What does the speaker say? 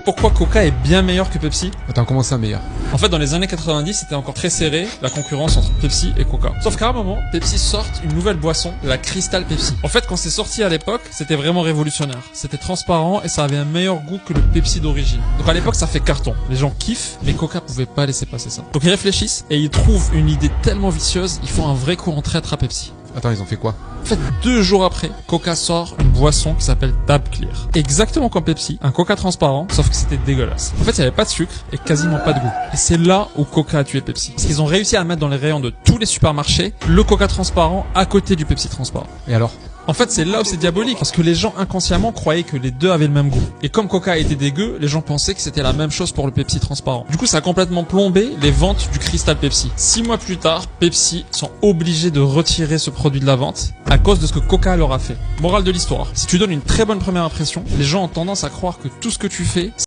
pourquoi Coca est bien meilleur que Pepsi? Attends, comment ça meilleur? En fait, dans les années 90, c'était encore très serré, la concurrence entre Pepsi et Coca. Sauf qu'à un moment, Pepsi sort une nouvelle boisson, la Crystal Pepsi. En fait, quand c'est sorti à l'époque, c'était vraiment révolutionnaire. C'était transparent et ça avait un meilleur goût que le Pepsi d'origine. Donc à l'époque, ça fait carton. Les gens kiffent, mais Coca pouvait pas laisser passer ça. Donc ils réfléchissent et ils trouvent une idée tellement vicieuse, ils font un vrai coup en traître à Pepsi. Attends, ils ont fait quoi? En fait, 2 jours après, Coca sort une boisson qui s'appelle Tab Clear. Exactement comme Pepsi, un Coca transparent, sauf que c'était dégueulasse. En fait, il n'y avait pas de sucre et quasiment pas de goût. Et c'est là où Coca a tué Pepsi. Parce qu'ils ont réussi à mettre dans les rayons de tous les supermarchés le Coca transparent à côté du Pepsi transparent. Et alors? En fait, c'est là où c'est diabolique, parce que les gens inconsciemment croyaient que les deux avaient le même goût. Et comme Coca était dégueu, les gens pensaient que c'était la même chose pour le Pepsi transparent. Du coup, ça a complètement plombé les ventes du Crystal Pepsi. 6 mois plus tard, Pepsi sont obligés de retirer ce produit de la vente à cause de ce que Coca leur a fait. Morale de l'histoire, si tu donnes une très bonne première impression, les gens ont tendance à croire que tout ce que tu fais,